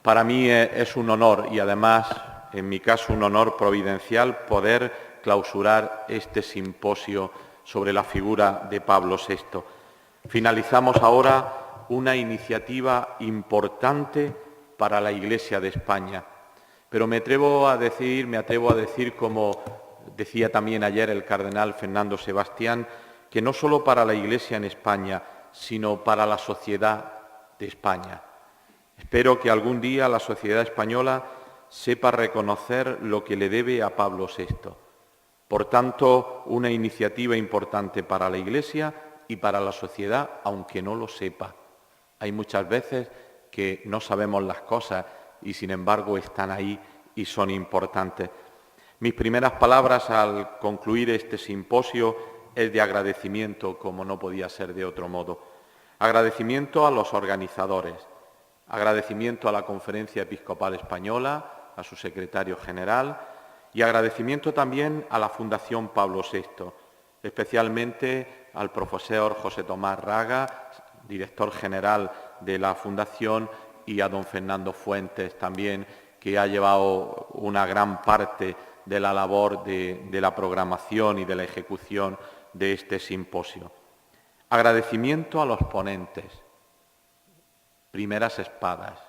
Para mí es un honor y además, en mi caso, un honor providencial poder clausurar este simposio sobre la figura de Pablo VI. Finalizamos ahora una iniciativa importante para la Iglesia de España, pero me atrevo a decir, como decía también ayer el cardenal Fernando Sebastián, que no solo para la Iglesia en España, sino para la sociedad de España. Espero que algún día la sociedad española sepa reconocer lo que le debe a Pablo VI. Por tanto, una iniciativa importante para la Iglesia y para la sociedad, aunque no lo sepa. Hay muchas veces que no sabemos las cosas y, sin embargo, están ahí y son importantes. Mis primeras palabras al concluir este simposio es de agradecimiento, como no podía ser de otro modo. Agradecimiento a los organizadores. Agradecimiento a la Conferencia Episcopal Española, a su secretario general, y agradecimiento también a la Fundación Pablo VI, especialmente al profesor José Tomás Raga, director general de la Fundación, y a don Fernando Fuentes también, que ha llevado una gran parte de la labor de la programación y de la ejecución de este simposio. Agradecimiento a los ponentes. Primeras espadas.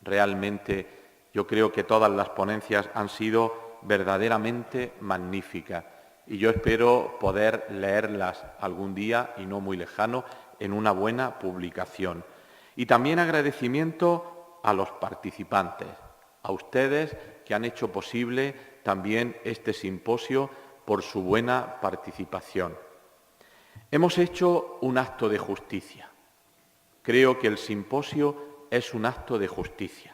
Realmente yo creo que todas las ponencias han sido verdaderamente magníficas y yo espero poder leerlas algún día, y no muy lejano, en una buena publicación. Y también agradecimiento a los participantes, a ustedes que han hecho posible también este simposio por su buena participación. Hemos hecho un acto de justicia. Creo que el simposio es un acto de justicia.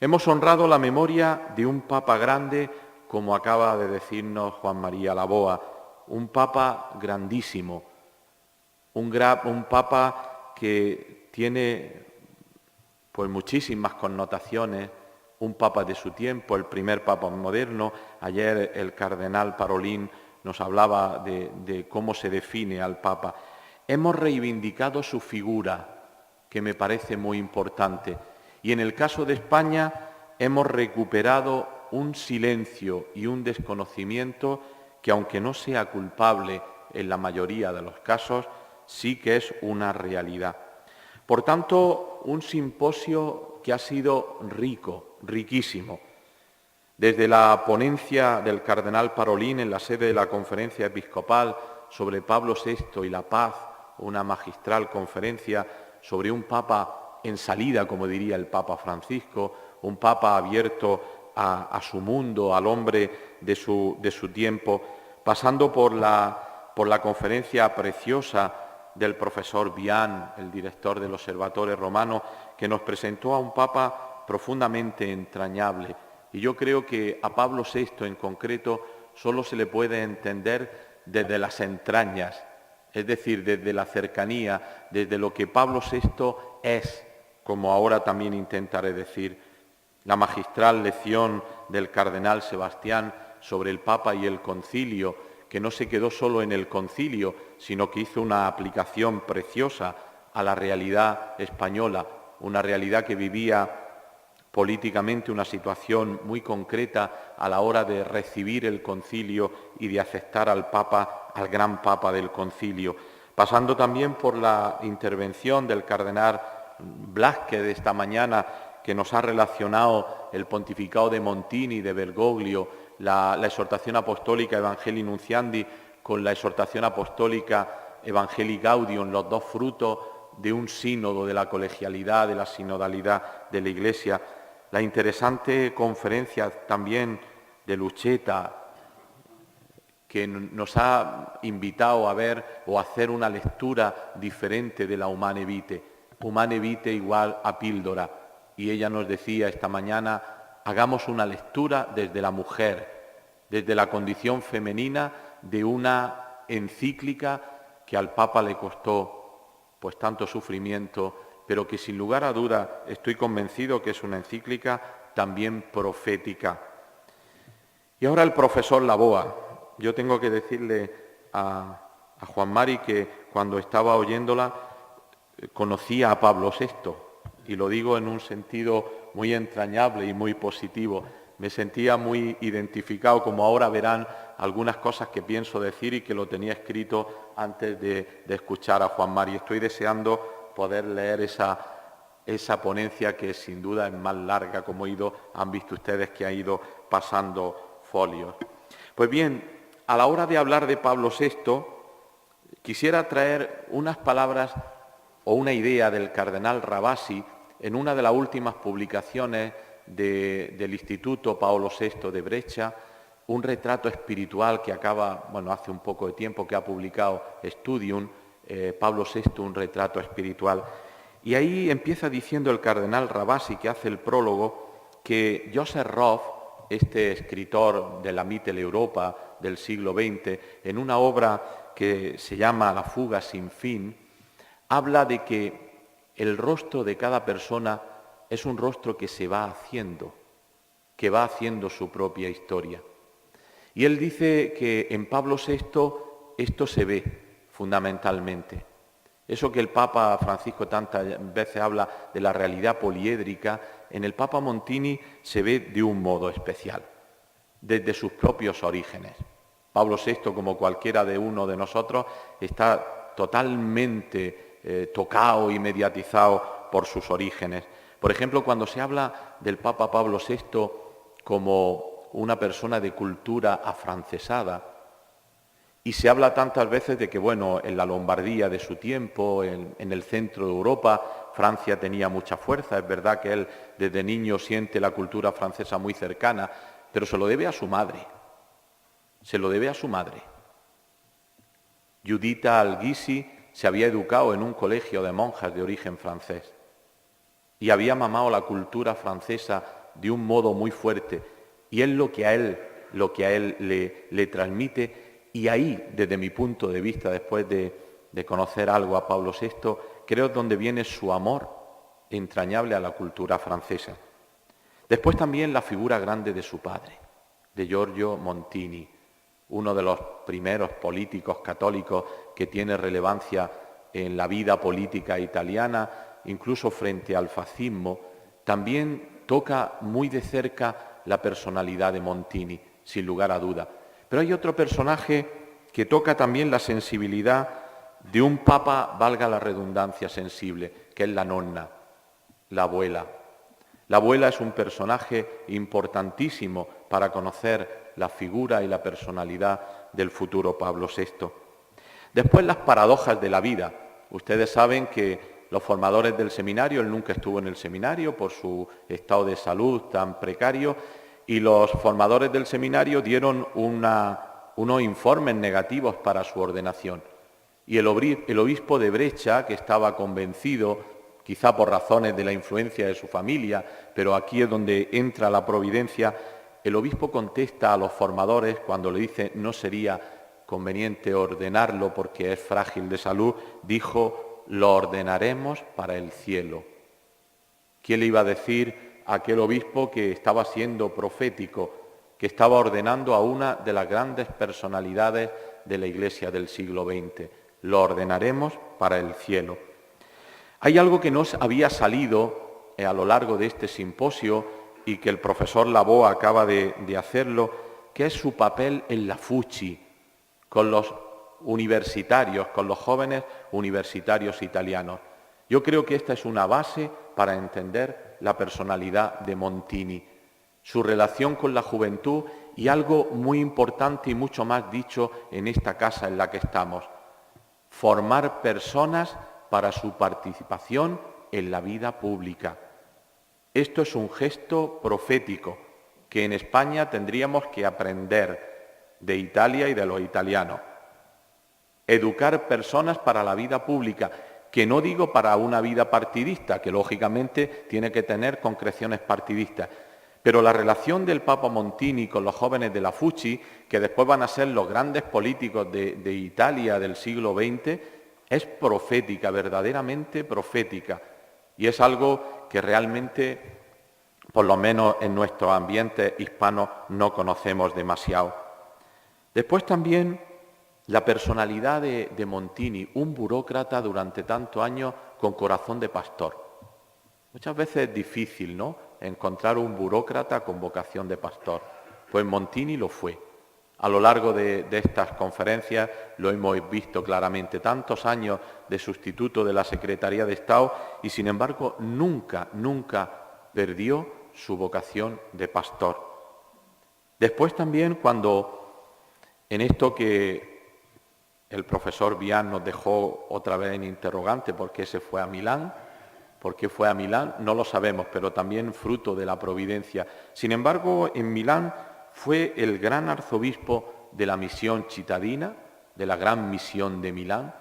Hemos honrado la memoria de un Papa grande, como acaba de decirnos Juan María Laboa, un Papa grandísimo, un Papa que tiene pues muchísimas connotaciones, un Papa de su tiempo, el primer Papa moderno. Ayer el cardenal Parolin nos hablaba de cómo se define al Papa. Hemos reivindicado su figura, que me parece muy importante. Y en el caso de España hemos recuperado un silencio y un desconocimiento que, aunque no sea culpable en la mayoría de los casos, sí que es una realidad. Por tanto, un simposio que ha sido rico, riquísimo. Desde la ponencia del cardenal Parolin en la sede de la Conferencia Episcopal sobre Pablo VI y la paz, una magistral conferencia sobre un Papa en salida, como diría el Papa Francisco, un Papa abierto a su mundo, al hombre de su tiempo, pasando por la conferencia preciosa del profesor Vian, el director del Observatorio Romano, que nos presentó a un Papa profundamente entrañable. Y yo creo que a Pablo VI en concreto solo se le puede entender desde las entrañas, es decir, desde la cercanía, desde lo que Pablo VI es, como ahora también intentaré decir. La magistral lección del cardenal Sebastián sobre el Papa y el Concilio, que no se quedó solo en el Concilio, sino que hizo una aplicación preciosa a la realidad española, una realidad que vivía políticamente una situación muy concreta a la hora de recibir el Concilio y de aceptar al Papa, al gran Papa del Concilio, pasando también por la intervención del cardenal Blázquez de esta mañana, que nos ha relacionado el pontificado de Montini, de Bergoglio, la exhortación apostólica Evangelii Nunciandi con la exhortación apostólica Evangelii Gaudium, los dos frutos de un sínodo, de la colegialidad, de la sinodalidad de la Iglesia. La interesante conferencia también de Lucheta, que nos ha invitado a ver o a hacer una lectura diferente de la Humane Vitae. Humane Vitae igual a píldora. Y ella nos decía esta mañana, hagamos una lectura desde la mujer, desde la condición femenina de una encíclica que al Papa le costó pues tanto sufrimiento, pero que sin lugar a duda estoy convencido que es una encíclica también profética. Y ahora el profesor Laboa. Yo tengo que decirle a Juan Mari que cuando estaba oyéndola conocía a Pablo VI y lo digo en un sentido muy entrañable y muy positivo. Me sentía muy identificado, como ahora verán algunas cosas que pienso decir y que lo tenía escrito antes de escuchar a Juan Mari. Estoy deseando poder leer esa ponencia que sin duda es más larga, como han visto ustedes que ha ido pasando folios. Pues bien, a la hora de hablar de Pablo VI, quisiera traer unas palabras o una idea del cardenal Rabasi en una de las últimas publicaciones del Instituto Paolo VI de Brescia, un retrato espiritual que hace un poco de tiempo que ha publicado Studium, Pablo VI, un retrato espiritual. Y ahí empieza diciendo el cardenal Rabasi, que hace el prólogo, que Joseph Roth, este escritor de la Mitteleuropa del siglo XX, en una obra que se llama La fuga sin fin, habla de que el rostro de cada persona es un rostro que se va haciendo su propia historia. Y él dice que en Pablo VI esto se ve fundamentalmente. Eso que el Papa Francisco tantas veces habla de la realidad poliédrica, en el Papa Montini se ve de un modo especial, desde sus propios orígenes. Pablo VI, como cualquiera de uno de nosotros, está totalmente tocado y mediatizado por sus orígenes. Por ejemplo, cuando se habla del Papa Pablo VI como una persona de cultura afrancesada, y se habla tantas veces de que, en la Lombardía de su tiempo, en el centro de Europa, Francia tenía mucha fuerza. Es verdad que él desde niño siente la cultura francesa muy cercana, pero se lo debe a su madre. Se lo debe a su madre. Giuditta Alghisi se había educado en un colegio de monjas de origen francés y había mamado la cultura francesa de un modo muy fuerte, y es lo que a él le transmite. Y ahí, desde mi punto de vista, después de conocer algo a Pablo VI, creo es donde viene su amor entrañable a la cultura francesa. Después también la figura grande de su padre, de Giorgio Montini, uno de los primeros políticos católicos que tiene relevancia en la vida política italiana, incluso frente al fascismo. También toca muy de cerca la personalidad de Montini, sin lugar a duda. Pero hay otro personaje que toca también la sensibilidad de un papa, valga la redundancia, sensible, que es la nonna, la abuela. La abuela es un personaje importantísimo para conocer la figura y la personalidad del futuro Pablo VI. Después, las paradojas de la vida. Ustedes saben que los formadores del seminario, él nunca estuvo en el seminario por su estado de salud tan precario, y los formadores del seminario dieron unos informes negativos para su ordenación. Y el obispo de Brescia, que estaba convencido, quizá por razones de la influencia de su familia, pero aquí es donde entra la providencia, el obispo contesta a los formadores cuando le dice no sería conveniente ordenarlo porque es frágil de salud, dijo: lo ordenaremos para el cielo. ¿Quién le iba a decir a aquel obispo que estaba siendo profético, que estaba ordenando a una de las grandes personalidades de la Iglesia del siglo XX? Lo ordenaremos para el cielo. Hay algo que nos había salido a lo largo de este simposio y que el profesor Labó acaba de hacerlo, que es su papel en la FUCI, con los universitarios, con los jóvenes universitarios italianos. Yo creo que esta es una base para entender la personalidad de Montini, su relación con la juventud y algo muy importante y mucho más dicho en esta casa en la que estamos: formar personas para su participación en la vida pública. Esto es un gesto profético que en España tendríamos que aprender de Italia y de los italianos. Educar personas para la vida pública, que no digo para una vida partidista, que lógicamente tiene que tener concreciones partidistas, pero la relación del Papa Montini con los jóvenes de la FUCI, que después van a ser los grandes políticos de Italia del siglo XX, es profética, verdaderamente profética, y es algo que realmente, por lo menos en nuestros ambientes hispanos, no conocemos demasiado. Después también la personalidad de Montini, un burócrata durante tantos años con corazón de pastor. Muchas veces es difícil, ¿no?, encontrar un burócrata con vocación de pastor. Pues Montini lo fue. A lo largo de estas conferencias lo hemos visto claramente, tantos años de sustituto de la Secretaría de Estado y sin embargo nunca perdió su vocación de pastor. Después también cuando en esto que el profesor Bian nos dejó otra vez en interrogante, ¿por qué se fue a Milán? ¿Por qué fue a Milán? No lo sabemos, pero también fruto de la providencia. Sin embargo, en Milán fue el gran arzobispo de la misión cittadina, de la gran misión de Milán,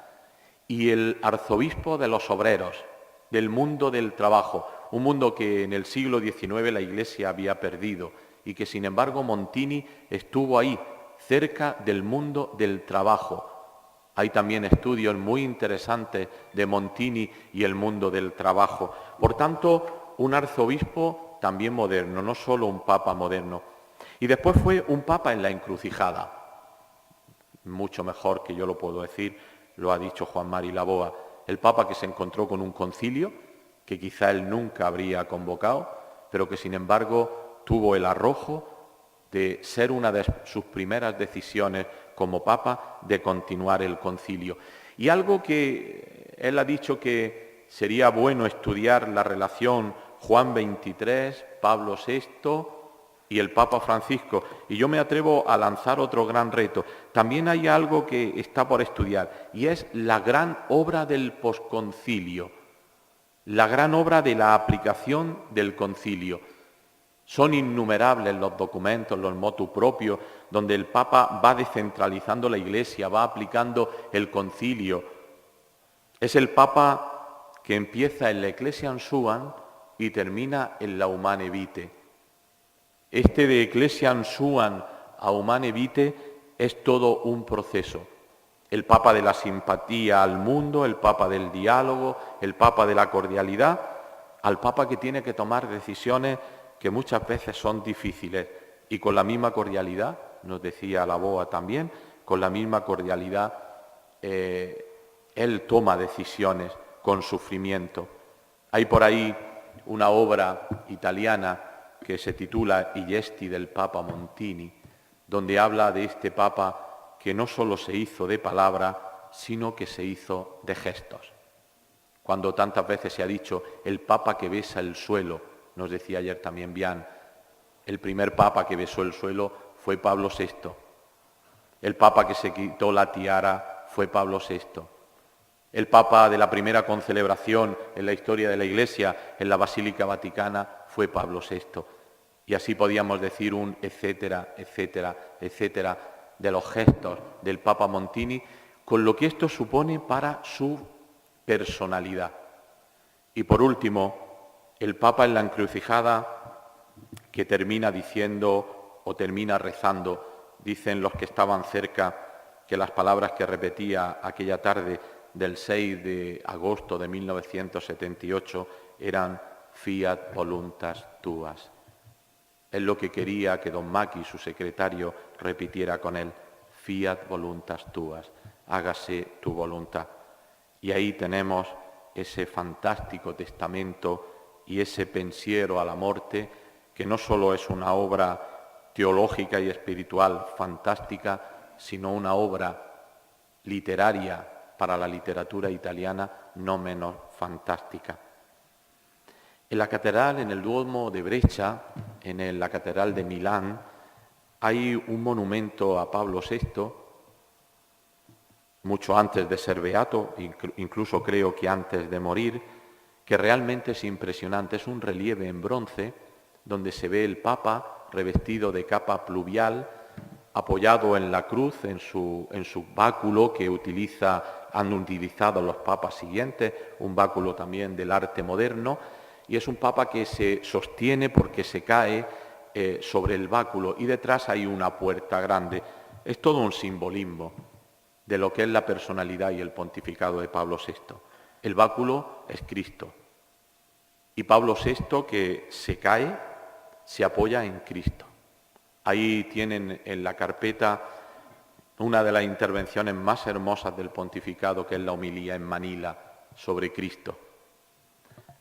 y el arzobispo de los obreros, del mundo del trabajo, un mundo que en el siglo XIX la Iglesia había perdido y que sin embargo Montini estuvo ahí, cerca del mundo del trabajo. Hay también estudios muy interesantes de Montini y el mundo del trabajo. Por tanto, un arzobispo también moderno, no solo un papa moderno. Y después fue un papa en la encrucijada. Mucho mejor que yo lo puedo decir, lo ha dicho Juan Mari Laboa. El papa que se encontró con un concilio, que quizá él nunca habría convocado, pero que sin embargo tuvo el arrojo de ser una de sus primeras decisiones como papa de continuar el concilio. Y algo que él ha dicho que sería bueno estudiar la relación Juan XXIII, Pablo VI y el Papa Francisco. Y yo me atrevo a lanzar otro gran reto. También hay algo que está por estudiar y es la gran obra del posconcilio, la gran obra de la aplicación del concilio. Son innumerables los documentos, los motu proprio, donde el Papa va descentralizando la Iglesia, va aplicando el concilio. Es el Papa que empieza en la Ecclesiam Suam y termina en la Humane Vitae. Este de Ecclesiam Suam a Humane Vitae es todo un proceso. El Papa de la simpatía al mundo, el Papa del diálogo, el Papa de la cordialidad, al Papa que tiene que tomar decisiones que muchas veces son difíciles y con la misma cordialidad, nos decía Laboa también, con la misma cordialidad él toma decisiones con sufrimiento. Hay por ahí una obra italiana que se titula I gesti del Papa Montini, donde habla de este Papa que no solo se hizo de palabra, sino que se hizo de gestos. Cuando tantas veces se ha dicho el Papa que besa el suelo, nos decía ayer también Bian, el primer Papa que besó el suelo fue Pablo VI. El Papa que se quitó la tiara fue Pablo VI. El Papa de la primera concelebración en la historia de la Iglesia, en la Basílica Vaticana, fue Pablo VI. Y así podíamos decir un etcétera, etcétera, etcétera, de los gestos del Papa Montini, con lo que esto supone para su personalidad. Y por último, el Papa en la encrucijada que termina diciendo o termina rezando, dicen los que estaban cerca que las palabras que repetía aquella tarde del 6 de agosto de 1978 eran fiat voluntas tuas. Es lo que quería que don Maki, su secretario, repitiera con él, fiat voluntas tuas, hágase tu voluntad. Y ahí tenemos ese fantástico testamento y ese pensiero a la muerte, que no solo es una obra teológica y espiritual fantástica, sino una obra literaria para la literatura italiana no menos fantástica. En la catedral, en el Duomo de Brescia, en la catedral de Milán, hay un monumento a Pablo VI, mucho antes de ser beato, incluso creo que antes de morir, que realmente es impresionante. Es un relieve en bronce donde se ve el Papa revestido de capa pluvial, apoyado en la cruz, en su báculo que han utilizado los papas siguientes, un báculo también del arte moderno, y es un Papa que se sostiene porque se cae sobre el báculo y detrás hay una puerta grande. Es todo un simbolismo de lo que es la personalidad y el pontificado de Pablo VI. El báculo es Cristo. Y Pablo VI, que se cae, se apoya en Cristo. Ahí tienen en la carpeta una de las intervenciones más hermosas del pontificado, que es la homilía en Manila sobre Cristo.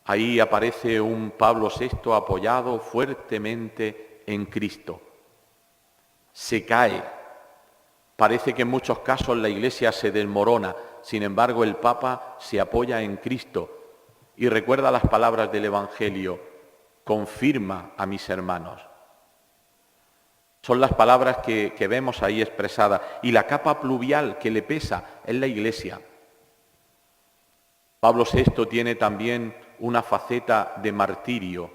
Ahí aparece un Pablo VI apoyado fuertemente en Cristo. Se cae. Parece que en muchos casos la Iglesia se desmorona. Sin embargo, el Papa se apoya en Cristo y recuerda las palabras del Evangelio: confirma a mis hermanos. Son las palabras que vemos ahí expresadas. Y la capa pluvial que le pesa es la Iglesia. Pablo VI tiene también una faceta de martirio,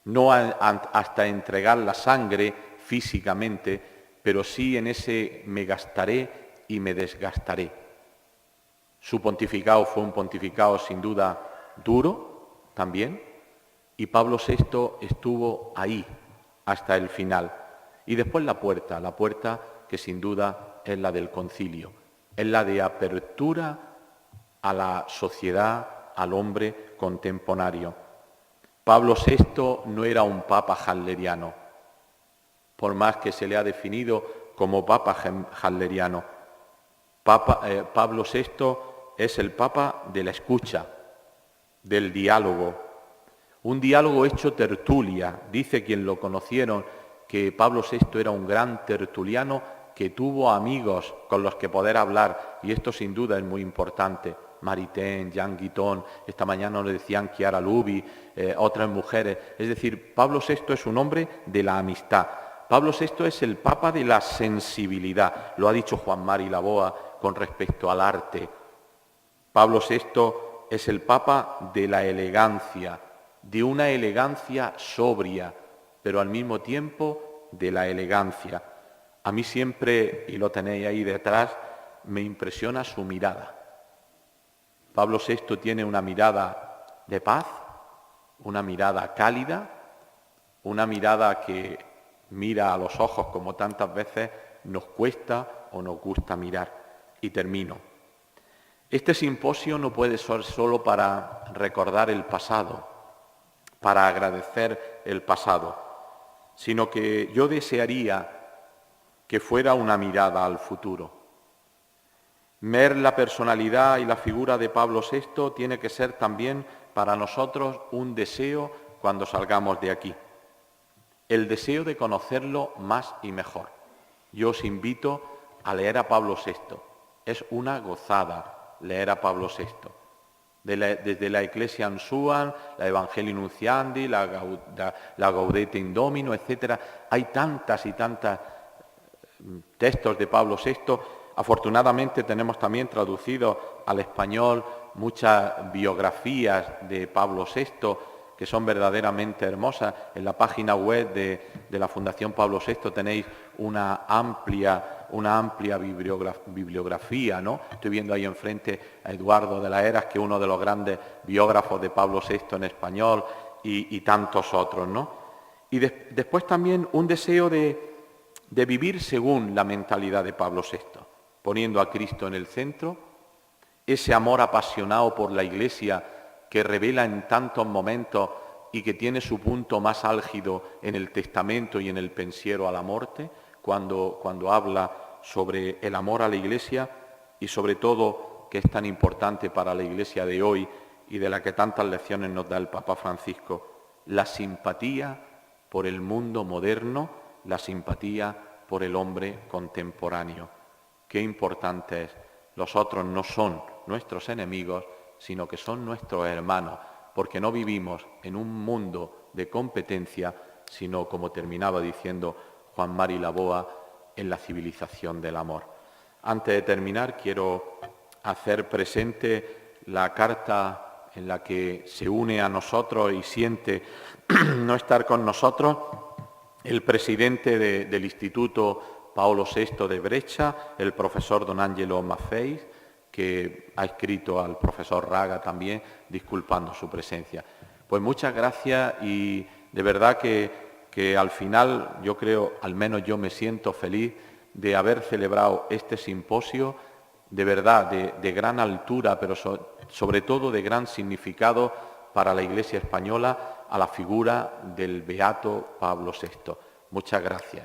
no hasta entregar la sangre físicamente, pero sí en ese me gastaré y me desgastaré. Su pontificado fue un pontificado sin duda duro también, y Pablo VI estuvo ahí hasta el final. Y después la puerta que sin duda es la del concilio, es la de apertura a la sociedad, al hombre contemporáneo. Pablo VI no era un papa hasleriano, por más que se le ha definido como papa hasleriano. Pablo VI es el papa de la escucha, del diálogo, un diálogo hecho tertulia. Dice quien lo conocieron que Pablo VI era un gran tertuliano que tuvo amigos con los que poder hablar, y esto sin duda es muy importante. Maritain, Jean Guiton, esta mañana nos decían Chiara Lubi, otras mujeres. Es decir, Pablo VI es un hombre de la amistad. Pablo VI es el Papa de la sensibilidad. Lo ha dicho Juan Mari Laboa con respecto al arte. Pablo VI es el Papa de la elegancia, de una elegancia sobria, pero al mismo tiempo de la elegancia. A mí siempre, y lo tenéis ahí detrás, me impresiona su mirada. Pablo VI tiene una mirada de paz, una mirada cálida, una mirada que mira a los ojos como tantas veces nos cuesta o nos gusta mirar. Y termino. Este simposio no puede ser solo para recordar el pasado, para agradecer el pasado, sino que yo desearía que fuera una mirada al futuro. Ver la personalidad y la figura de Pablo VI tiene que ser también para nosotros un deseo cuando salgamos de aquí. El deseo de conocerlo más y mejor. Yo os invito a leer a Pablo VI. Es una gozada leer a Pablo VI. Desde la Ecclesia Ansuan, la Evangelii Nunciandi, la Gaudete in Domino, etc. Hay tantas y tantas textos de Pablo VI. Afortunadamente tenemos también traducido al español muchas biografías de Pablo VI que son verdaderamente hermosas. En la página web de la Fundación Pablo VI tenéis una amplia bibliografía, ¿no? Estoy viendo ahí enfrente a Eduardo de la Heras, que es uno de los grandes biógrafos de Pablo VI en español, y tantos otros, ¿no? Y después también un deseo de vivir según la mentalidad de Pablo VI, poniendo a Cristo en el centro, ese amor apasionado por la Iglesia que revela en tantos momentos y que tiene su punto más álgido en el testamento y en el pensiero a la muerte, cuando habla sobre el amor a la Iglesia y sobre todo que es tan importante para la Iglesia de hoy y de la que tantas lecciones nos da el Papa Francisco, la simpatía por el mundo moderno, la simpatía por el hombre contemporáneo. Qué importante es. Los otros no son nuestros enemigos, sino que son nuestros hermanos, porque no vivimos en un mundo de competencia, sino, como terminaba diciendo Juan Mari Laboa, en la civilización del amor. Antes de terminar, quiero hacer presente la carta en la que se une a nosotros y siente no estar con nosotros el presidente del Instituto Paolo VI de Brescia, el profesor don Angelo Maffei, que ha escrito al profesor Raga también, disculpando su presencia. Pues muchas gracias y de verdad que al final yo creo, al menos yo me siento feliz de haber celebrado este simposio, de verdad, de gran altura, pero sobre todo de gran significado para la Iglesia española, a la figura del beato Pablo VI. Muchas gracias.